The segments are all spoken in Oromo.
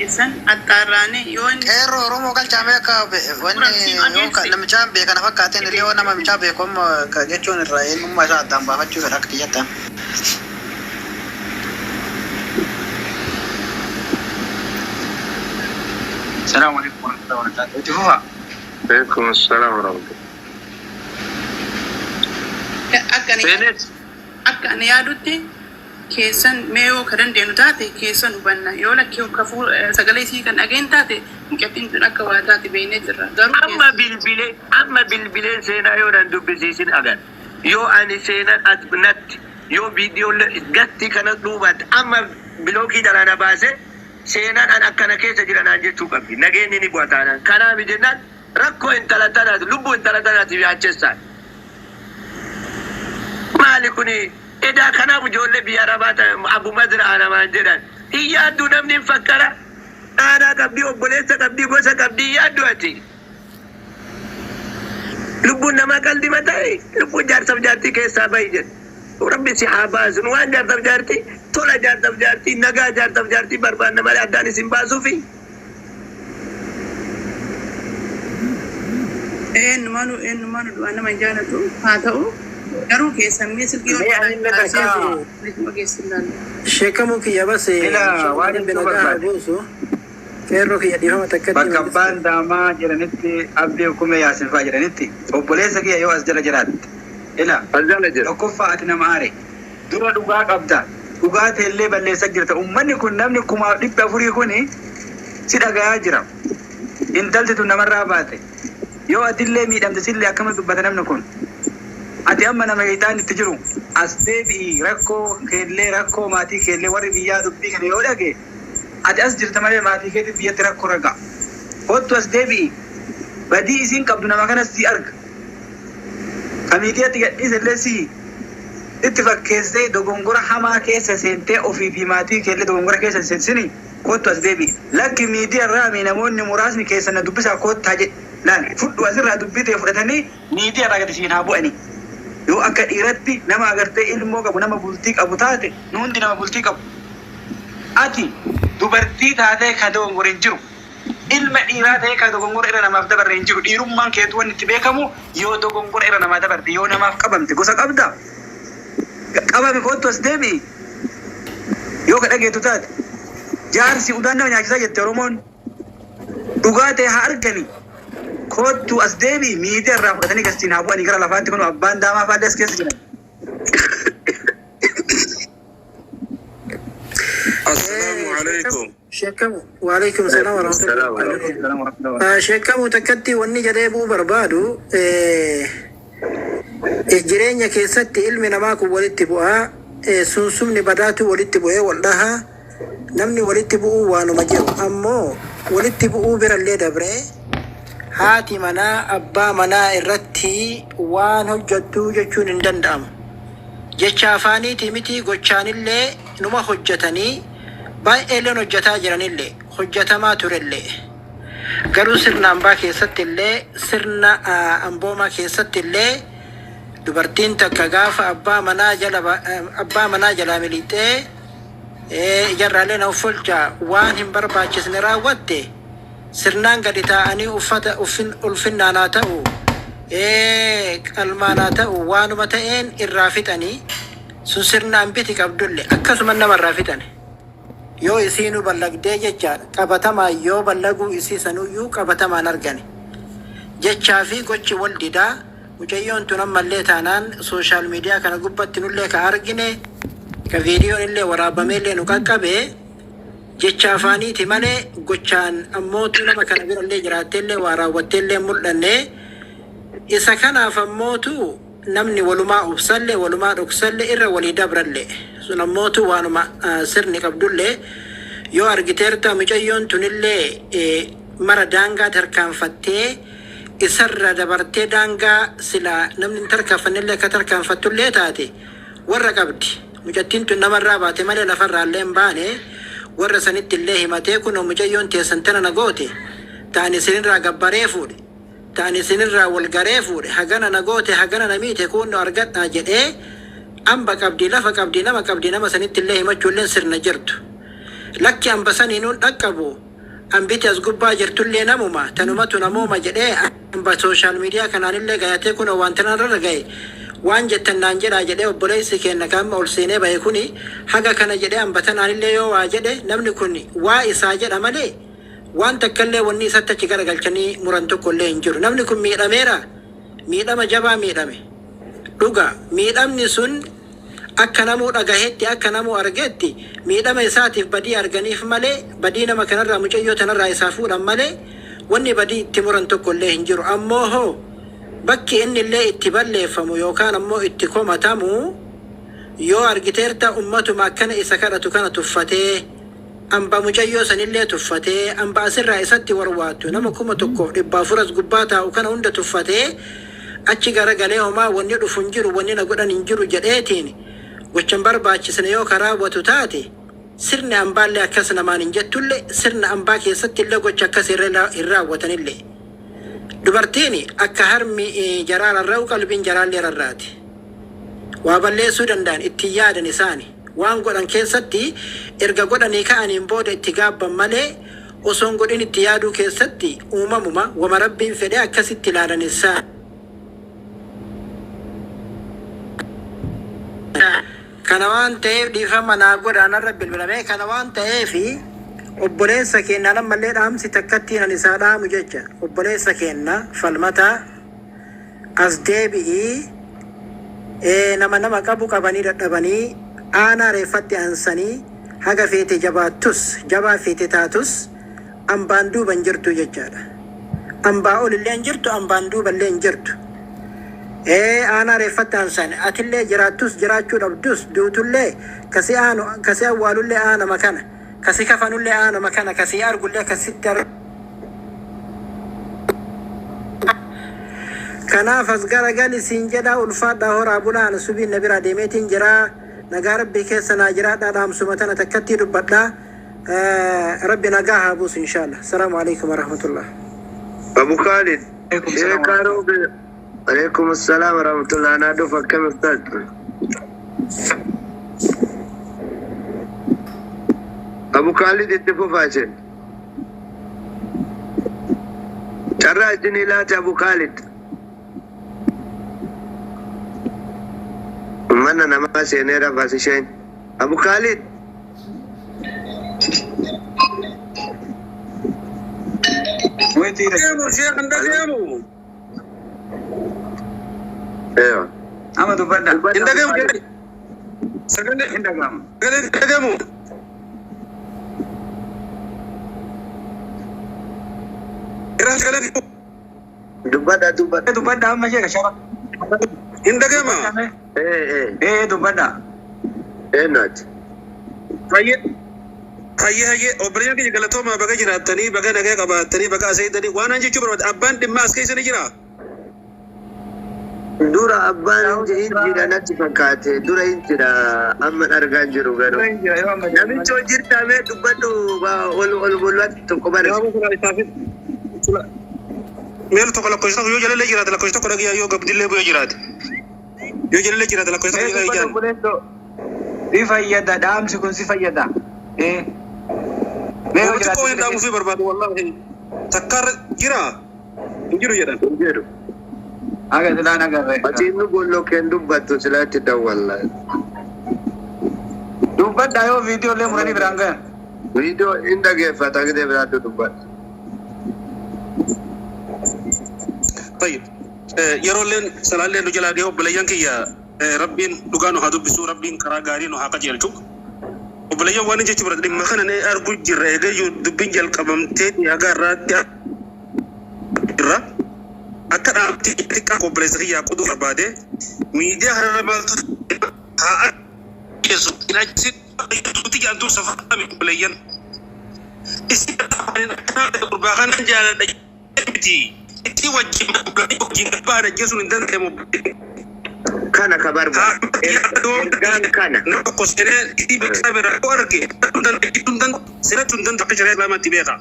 إنسان التاراني يون إيرو رومو قال جامعة واني يوم لما جاب بيك أنا فكرتين اللي هو أنا ما جاب بيكم كجتون الرأيين هم ما جاد دام بفتشوا في الحق جدا. السلام عليكم ورحمة الله وبركاته. تفوها. عليكم السلام ورحمة الله. أكن يادوتي كيسن ميو كرن دينوتاتي كيسن بنا يولا كيو كفور سجليسي كان أجين تاتي مكتين تناك واتاتي بينتر أما بالبلاد سينا يونا دوبزيسين أجن يو أني سينا أتبنت يو فيديو لقتي كانت دوبات أما بلوكي درانا باسه سينا أنا كنا كيس جرنا جتو كبي نجيني نبوتانا كنا بجنات ركو انتلتنا لبو انتلتنا تبي أجساد مالكني إذا كان أبو جول بياربات أبو مدر أنا ما أدري هي أدونا من فكرة أنا كبدي أبوليس كبدي بوسا كبدي يادوتي لبونا ما قال دي متى لبو جار سبجارتي كيسا بايجن وربي سحابة زنوان جار سبجارتي تولا جار سبجارتي نجا جار سبجارتي بربان نمالي أداني سنباسو في إن مانو أنا ما جانتو هاتو كانوا كيسمي سلكيو شكمو كي بس لا وادي بنجاح بوسو كيرو كي يديهم تكتي بكبان داما جرانتي أبدي وكم ياسين فاجرانتي وبوليس كي يو أسجل جرات إلا أسجل جرات وكفاتنا معاري دورا دوغاك أبدا دوغات اللي بلي سجلت أمني كنا من كم أدب أفوري كوني سيدا جاجرا إن دلت تنمر باتي يو أدلة ميدام تسيل أكمل ببتنا منكون أتي أما نما يتاني تجرو أستبي ركو كله ركو ماتي كله وري بيا دبي كله يولا كي أتي أسجل تمارين ماتي كده بيا تركو رجع هو تو أستبي بدي إسين كابدنا ما كان أستي أرك كميديا تيجي إزلسي اتفق كيسة دوغونغورا حما كيسة سنتة أو في ماتي كله دوغونغورا كيسة سنسني هو تو أستبي لكن ميديا رامي نمون مراسني كيسة ندبس أكود تاج لا فوت وزير هدبي تفرتني ميديا راجع تشين هابو أني yoo akka dhiiratti nama agartee ilmoo qabu nama bultii qabu taate nuundi nama bultii qabu ati dubartii taatee ka dogongora hin jiru ilma dhiiraa ta'ee ka dogongora irra namaaf dabarre hin jiru dhiirummaan keetu wanni itti beekamu yoo dogongora irra namaa dabarte yoo namaaf qabamte gosa qabda qabame kootu as deebi'i yoo ka dhageetu taate jaarsi udaan nama nyaachisaa jette Oromoon dhugaa ta'e haa argani كودو أسدبي ميديا رافضة تاني كستين هابو أني كرا لفاتي كنو أبان داما فادس كستين السلام عليكم شكمو وعليكم السلام ورحمة الله شكمو تكتي واني جديبو بربادو جرينيا كيستي علمنا ماكو ولتبوها سنسمني بداتو ولتبوها والدها نمني ولتبوه وانو مجيو أمو ولتبوه برالي دبري haati manaa abbaa manaa irratti waan hojjettu jechuun hin danda'amu. Jecha afaaniitii miti gochaanillee numa hojjetanii baay'eeleen hojjetaa jiranillee hojjetamaa turellee. Garuu sirna ambaa keessatti illee sirna amboomaa keessatti illee dubartiin takka gaafa abbaa manaa jala milixee ijarraalee na uffolcha waan hin barbaachisne raawwatte sirnaan gadi taa'anii uffata ulfinnaanaa ta'u qalmaanaa ta'u waanuma ta'een irraa fixanii sun sirnaan biti qabdulle akkasuma namarraa fixani yoo isiinuu ballagdee jechaadha qabatamaa yoo ballaguu isii sanuyyuu qabatamaan argani jechaa fi gochi wal didaa mucayyoon tun ammallee taanaan sooshaal miidiyaa kana gubbatti nullee ka argine ka viidiyoon illee waraabameellee nu qaqqabee jecha afaaniiti malee gochaan ammootu nama kana birallee jiraatteellee waa raawwatteellee mul'anne isa kanaaf ammootu namni walumaa ubsallee walumaa dhoksallee irra walii dabrallee sun ammootu waanuma sirni qabdullee yoo argiteerta mucayyoon tunillee mara daangaa tarkaanfattee isarra dabartee daangaa sila namni tarkaanfannillee akka tarkaanfattullee taate warra qabdi mucattiin tun namarraa baate malee lafarraallee hin baane warra sanitti illee himatee kun mucayyoon teessan tana nagoote taani sinirraa gabbaree fuudhe taani sinirraa walgaree fuudhe hagana nagoote hagana namiite kun argadhaa jedhee amba qabdii lafa qabdii nama sanitti illee himachuulleen sirna jirtu lakki amba saniinuun dhaqqabu ambiti as gubbaa jirtullee namuma tanumatu namooma jedhee amba social media kanaanillee gayatee kun waan tanarra gaye waan jettan naan jedhaa jedhee obboleessi keenya kan ol seenee bahe kuni haga kana jedhee amba tanaanillee yoo waa jedhe namni kun waa isaa jedha malee waan takkallee wanni isatti achi garagalchanii muran tokkollee hin jiru. Namni kun miidhameera, miidhama jabaa miidhame. Dhuga miidhamni sun akka namuu dhagahetti akka namuu argetti miidhama isaatiif badii arganiif malee badii nama kanarraa mucayyoo tanarraa isaa fuudhan malee wanni badii itti muran tokkollee hin jiru. Ammoo hoo bakki inni illee itti balleeffamu yookaan ammoo itti komatamu yoo argiteerta ummatuma akkana isa kadhatu kana tuffatee amba mucayyoo sanillee tuffatee amba asirraa isatti warwaattu nama 1,400 gubbaa taa'u kana hunda tuffatee achi garagalee homaa wanni dhufu hin jiru wanni na godhan hin jiru jedheetiin gochan barbaachisne yoo karaawwatu taate sirni ambaallee akkas namaan hin jettullee sirna ambaa keessatti illee gocha akkas hin raawwatanillee. Dubartiin akka harmi jaraararra'u qalbiin jaraallee rarraati. Waa balleessuu danda'an itti yaadan isaani. Waan godhan keessatti erga godhanii ka'aniin booda itti gaabban malee osoo hin godhin itti yaaduu keessatti uumamuma wama rabbiin fedhee akkasitti ilaalan isaa. Kana waan ta'eef dhiifama naa godhaanarra bilbilamee kana waan ta'eefi obboleessa keenya ammallee dhaamsi takkattiin an isaa dhaamu jecha obboleessa keenya falmataa as deebi'ii nama qabu qabanii dadhabanii aanaa reeffatti ansanii haga feete jabaattus jabaa feete taatus ambaan duuban jirtu jechaadha. Ambaa olillee hin jirtu ambaan duuballee hin jirtu. Aanaa reeffatti ansani atillee jiraattus jiraachuu dhabdus duutullee kasi aanu kasi awwaalullee aanama kana kasi kafanullee aanama kana kasi argullee akkasitti kanaaf as garagali siin jedhaa ulfaadhaa horaa bulaan subiin na bira deemeetiin jiraa nagaa rabbii keessa naa jiraadhaa dhaamsuma tana takkattii dubbadhaa rabbi nagaa haa buusu inshaallah. Assalaamu alaikum warahmatullah. Abu Khalid عليكم السلام ورحمة الله. أنا أدوفك كم استاذ أبو خالد اتفو فاشل شرعتني لا أبو خالد من أنا ما سينيرا فاسشين أبو خالد وين تيرك؟ شيخ عندك يا ايوه اما دبنا عندك يوم سكن عندك كم عندك يوم راح كلام دبنا ما شيء شباب عندك يوم ايه دبنا ايه نات هي اوبريا كي غلطو ما بقى جراتني بقى نغا قباتني بقى سيدني وانا جيچو برباد ابان دماس كيس نجرا dura abbaan injira natti fakkaate dura injira amma argaan jiru garuu namichi hojirtaa mee dubbadhu ol bolwatti tokko bare meel tokko lakkoofsa yoo jala jiraate lakkoofsa tokko dhagiyaa yoo gabdillee bu'ee jiraate yoo jala jiraate lakkoofsa tokko dhagiyaa si fayyada dhaamsi kun si fayyada mee yoo jiraate ko hindaa mufi barbaadu wallahi takkar jira injiru jedhan injiru aga dilaan agarre atinu bollo ken dubbattu silatti dawwalla dubbadda yoo video le murani biranga video inda geeffata gide biraatu dubbat طيب يرولن سلالن نجلا ديو بليان كيا ربين دغانو هادو بسو ربين كرا غاري نو حقا جيلچو وبليان وان جيتي برد ما خنا ني اربو جيره يو دبين جل قبمتي يا غارات را akada tika ko blesriya kudu abade media harabal ha yesu ina sit tuti antu safa mi belayan isi ta kurbagan jala da iti wajib ko jinga bara yesu ndan temo kana kabar ba kana no ko sere iti be sabera orge tundan sere tundan ta jere la matibeka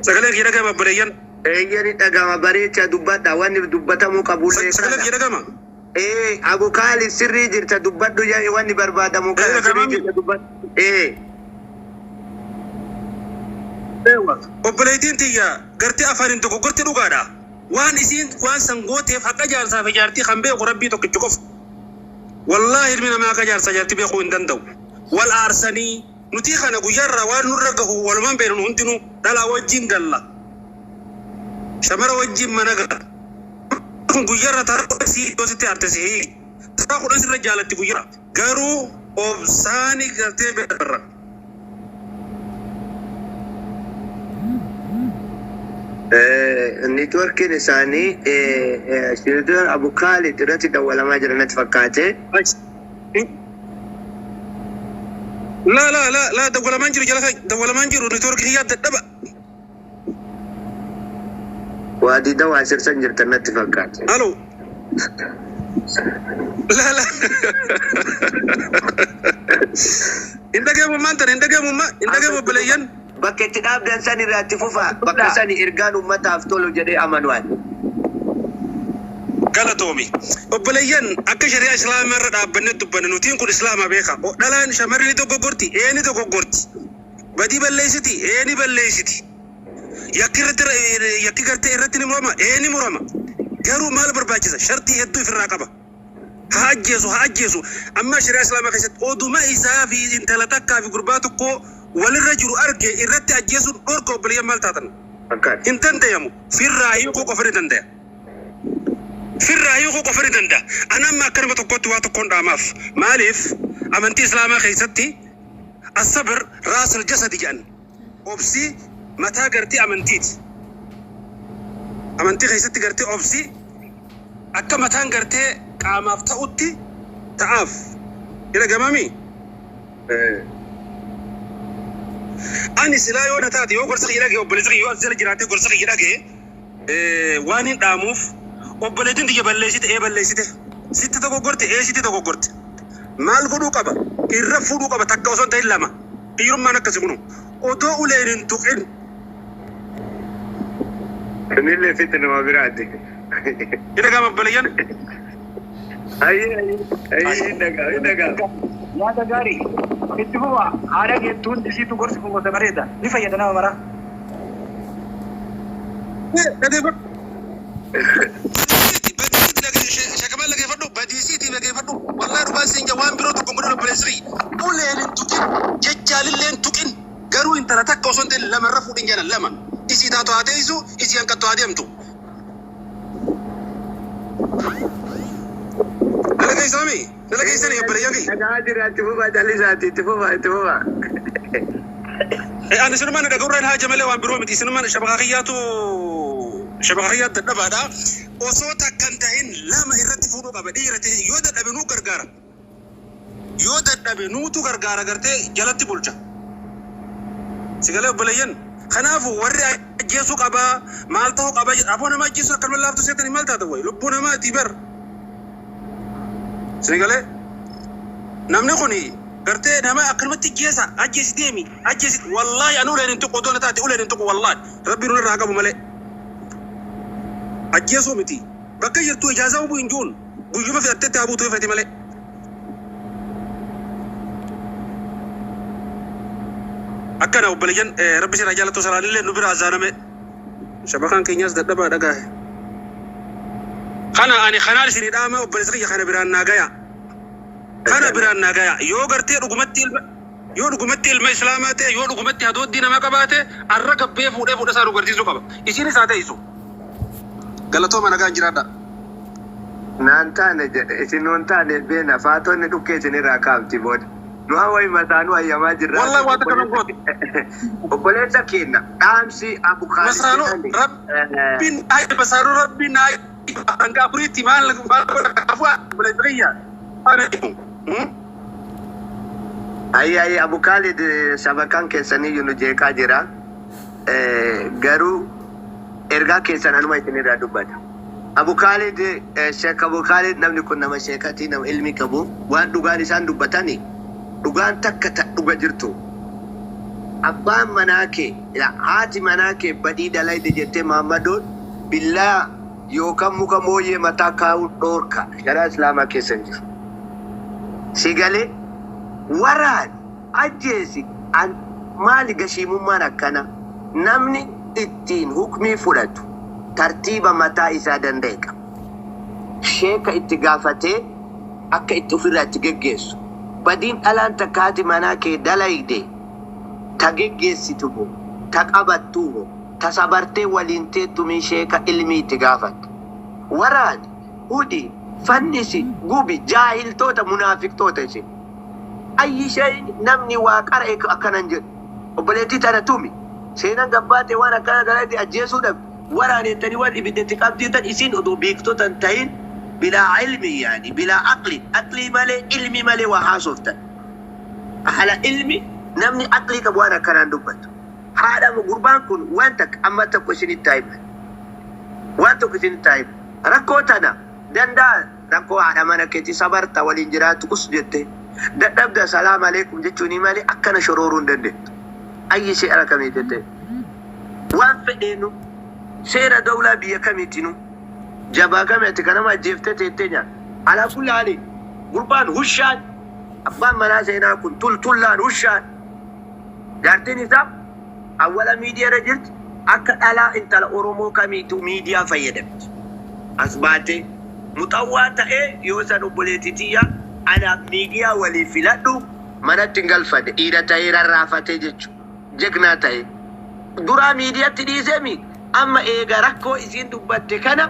sagale gira ga belayan yeri dhagama bareecha dubbadha wanni dubbatamu qabulle sagale gira gama Abu Khalid sirri jirta dubbadhu yaa wanni barbaadamu kana sirri jirta dubbadhu obboleettiin tiyya gartee afaanin tokko gorti dhugaadha waan isiin waan sangooteef haqa jaarsaa fi jaartii kan beeku rabbii tokkichi qofa wallaahi ilmi namaa haqa jaarsaa jaartii beekuu hin danda'u wal aarsanii nuti kana guyyaarraa waan nurra gahu walumaan beeknu hundinuu dhalaa wajjin galla shamara wajjin mana gala kun guyyaarra taraa si doositti artesii taraa kudhan sirra jaalatti guyyaarra garuu obsaanii gartee beekarra networking isaanii shirdoon Abu Khalid irratti dawwalamaa jiranatti fakkaate. لا دولة ما نجري جلسة دولة ما نجري نتورك هي الدبا وادي دوا عشر سنجر تنت فكات الو لا انت جاي ما انت جاي بليان بكت داب دان سني راتفوفا بك سني ارغان امتا افتولو جدي امانوان قال تومي وبليان اك شريعه اسلام مر دابن دبن نوتين كل اسلام بيخا دلان شمر لي تو غورتي اني تو غورتي بدي بليستي اني بليستي يكرت رتني مرما اني مرما غيرو مال برباجه شرطي هدو في الرقبه هاجيسو اما شريعه اسلام كيست اودما اسافي انت لا تكا في غرباتك وللرجل ارجع الرت اجيسو دوركو بليان مالتاتن انت يمو في الراي كو كفرتن ده في الرأي هو كفر دندا أنا ما كلمة تقول واتكون داماف مالف أمنتي إسلام خيستي الصبر رأس الجسد جان أبسي متى قرتي أمنتي خيستي قرتي أبسي أكا متى قرتي كاماف تأوتي تعاف إلى جمامي أنا سلايو نتاتي يو قرصة يلاقي وبلزغي يو أزل جراتي قرصة يلاقي واني داموف obboleetiin tiyya balleessite sitti tokko gorte sitti tokko gorte maal godhuu qaba irra fuudhuu qaba takka osoo hin ta'in lama dhiirummaan akkasi kunu otoo uleen hin tuqin nillee fitti nama biraati ina gama obboleeyyan ayyi dagaa nyaata gaarii itti fufa haadha geettuun isiitu gorsi kun gosa bareeda ni fayyada nama mara شكمال لقي فدو بديسيتي لقي فدو والله ربع سنجا وان بيرو تكون بدو بلسري قولين تكين ججال لين تكين قالوا انت لا تك وصنت لما رفوا دنجانا لما اسي تاتو هاتيسو اسي انكتو هاتيمتو نلقى سامي نلقى سامي يبلي ينقي نقادر اتفوفا دالي ذاتي تفوفا انا سنما ندقور الهاجة ملي وان بيرو مدي سنما شبكيات الدبا دا وصوتا كنتهن لما إرتي فودو قبل إرتي يودا دبنو غرغارا يودا دبنو تو غرغارا غرتي جلتي بولجا سيغلو بلين خنافو وري اجيسو قبا مالتو قبا ابونا ما اجيسو كلمه لافتو سيتني مالتا دوي لبونا ما تيبر سيغلو نمني خوني غرتي نما اكلمتي جيسا اجيس ديمي اجيس والله انا ولا انت قدونه تاتي ولا انت والله ربي نور راقبو ملي أجيسو متي بقى يرتو إجازة وبو إنجون بيجوا في أتت أبو توي فتي ملك أكنا وبلجن ربي سير رجال توصل عليه نبرة أزانة مه شبكان كينياس دبا دقاه خنا لسني دامه وبلزقي خنا بران ناقيا خنا بران ناقيا يو قرتي رقمتي الإسلامات يو رقمتي هدود دينا ما كباته الرقب بيفو دسارو قرتي سو كبا إسيني ساته إسو galatoo mana gaan jiraadha naan taane jedhe isin noon taane beena faatonni dhukkee isinirraa kaafti booda nu hawai mataanu ayyamaa jirra wallahi waa takka nan gooti obboleessa keenya dhaamsi Abu Khalid masaanu rabbiin hanga afuriitti maal afua obboleessayya ayyi Abu Khalid shabakaan keessanii yunu jeeqaa jira garuu ergaa keessan anuma isinirraa dubbata Abu Khalid Sheikh Abu Khalid namni kun nama sheekati nama ilmi qabu waan dhugaan isaan dubbatani dhugaan takka dhuga jirtu abbaan manake haati manake badii dalayde jettee Muhammadoon billaa yookaan muka mooyee mataa kaa'uu dhoorka gara islaamaa keessan jiru sigalee waraan ajjeesi maali gashiimummaan akkana namni ittiin hukmii fudhatu tartiiba mataa isaa danda'e qaba. Sheeka itti gaafatee akka itti ofirraa itti geggeessu. Badiin dhalaan takkaati manaa kee dalayde ta geggeessitu moo ta qabattu moo ta sabartee waliin teettumii sheeka ilmii itti gaafatu. Waraani hudi fannisi gubi jaahiltoota munaafiqtoota isin. Ayyi shayni namni waa qara'e akkanan jedhu. Obboleettii tana tumi seenan gabbaate waan akkana galatti ajjeesuu dhabe. Waraanettanii waan ibiddetti qabdiitan isin oduu beektotan ta'in بلا علم يعني بلا عقل مالي علمي مالي وحاسوفتا على علمي نمني عقلي كبوانا كان دبت هذا مقربان كن وانتك أما تكوشين التايم ركوتنا دندا ركو على منكتي صبرت والإنجرات أسجدت نبدأ سلام عليكم جتوني مالي أكنا شرور دندت أي شيء أنا كميتت وانفئنو سير دولة بيا كميتنو جابا كميت كنا ما جفتت الدنيا على كل حال قربان هشان أبان منازينا كن تلان هشان جارتني ذا أولا ميديا رجلت أكلا أنت الأورومو كميتو ميديا فيدمت أثباتي متواتا يوزن بوليتيتيا أنا ميديا ولي فلادو mana tingal fade ida tayira rafate jechu jegna tay dura media tidisemi amma ega rakko isin dubbatte kana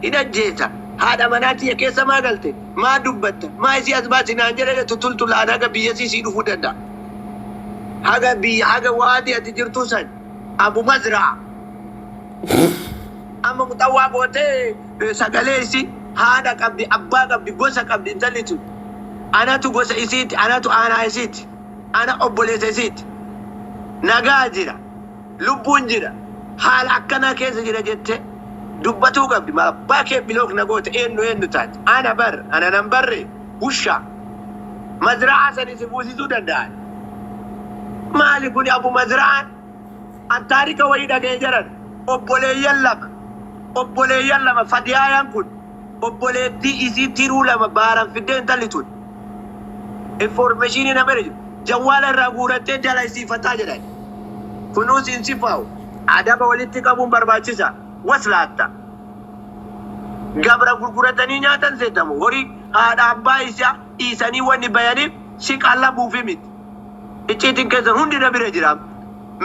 ina jeta hada manati yake sama galte ma dubbatta ma isi azbati na jere tutultul anaga biyasi si dufu danda haga wadi atijirtu san abu mazra amma mutawa bote sagale isi hada qabdi abba qabdi gosa qabdi talitu أنا تو جوز إسيت أنا تو أنا إسيت أنا أبوليس إسيت نجاجرا لبونجرا حال أكنا كيس جرا جت دبتو قبل ما باكي بلوك نقول إنه تاج أنا نمبر وشا مزرعة سنسبوسي سودان دان مالي كوني أبو مزرعة التاريخ ويدا كيجرا أبولي يلا فديا ينكون أبولي تي إسيت تيرولا مبارم في الدين تلتون information na mere jawala ragurate jala sifata jala kunuz insifau adaba walitti qabun barbachisa waslata gabra gurguratani nyatan zetamu hori ada abbaisa isani wani bayani shikalla bufimit ichitin kaza hundi na bire jiram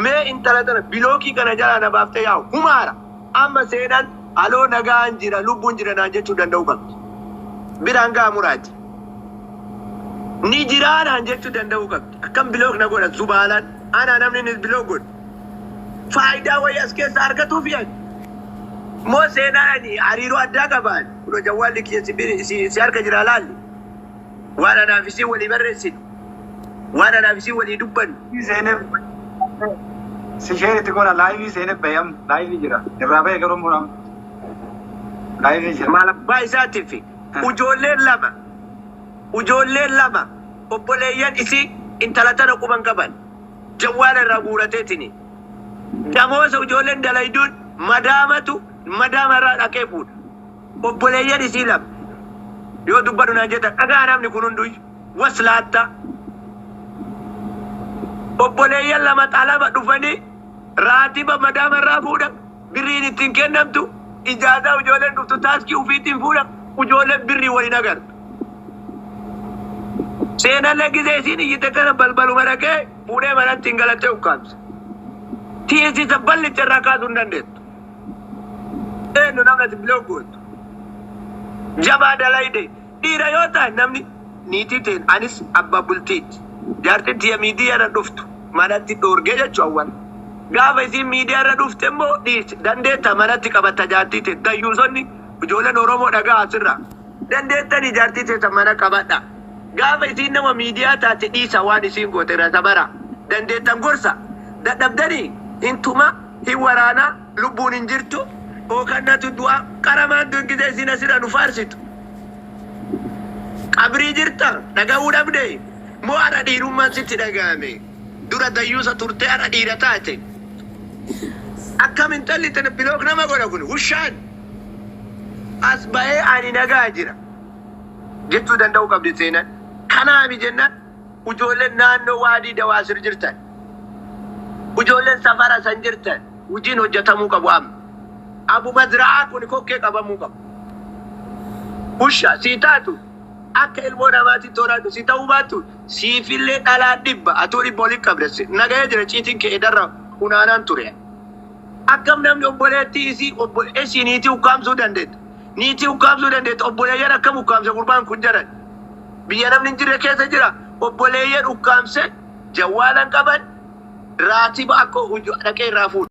me intalatana biloki kana jala na bafte yaw humara amma sedan alo naga anjira lubun jira na jechu dandau kam biranga murati ni jirana jechu dandau kam akam bilog na goda zubalan ana namni ni bilog god faida wa yaske sarkatu fiyan mo senani ariru adda gaban kulo jawali ki sibiri si sarka jiralal wala nafisi wali barresid wala nafisi wali dubban Zainab si share tikona live Zainab bayam live jira rabe garum muram live jira mala baisa tifi ujolle lama obboleeyyan isi intalatana quban qaban jawala raguratetini damosa ujollen dalaydun madama ra dhaqee fuudha obboleeyyan isi lama yoo dubbadu naan jetta dhagaa namni kun hunduy waslaatta obboleeyyan lama xalaba dhufanii raatiba madama irraa fuudha birriin ittiin kennamtu ijaazaa ujollen dhuftu taaskii ufiitiin fuudha ujollen birrii waliin agartu sena lagi sini kita kan bal-balu mereka punya mana tinggal aja ukams tiasi sebal ceraka sundan det nuna nggak blogot jaba dalai de dira yota namni nititin anis abba bultit jarte dia media ra duftu mana ti dorge ja chawan gava isi media ra dufte mo dis dandeta mana ti kabata jati te dayusonni jolan oromo daga asirra dandeta ni jarte te mana kabata gava isin nama media ta tidi sawani sin gotera sabara dan de tangorsa da dabdari intuma hiwarana lubun injirtu o kannatu dua karaman dungize sina sira nu farsitu qabri jirta daga udabde mo ara dirumman sitti dagame dura dayusa turte ara dirataate akkamin talliten bilok nama goda kun hushan asbae ani nagajira jettu dandau qabdi senan kana mi jenna ujolle nanno wadi dawasir jirtan Ijoolleen safara san jirtan hojiin hojjetamuu qabu amma. Abu Mazra'aa kun kokkee qabamuu qabu. Busha sii taatu akka ilmoo namaatti toraatu si ta'uu baattu siifillee dhalaa dhibba atuu dhibba olii qabdesse nagaya jira ciitiin kee darra unaanaan ture. Akkam namni obboleettii isii niitii ukkaamsuu dandeetta. Niitii ukkaamsuu dandeetta obboleeyyan akkam ukkaamse gurbaan kun jedhan. Biyya namni hin jirre keessa jira obboleeyyan ukkaamse jawwaalan qaban raatiba akka dhaqee irraa fuudha.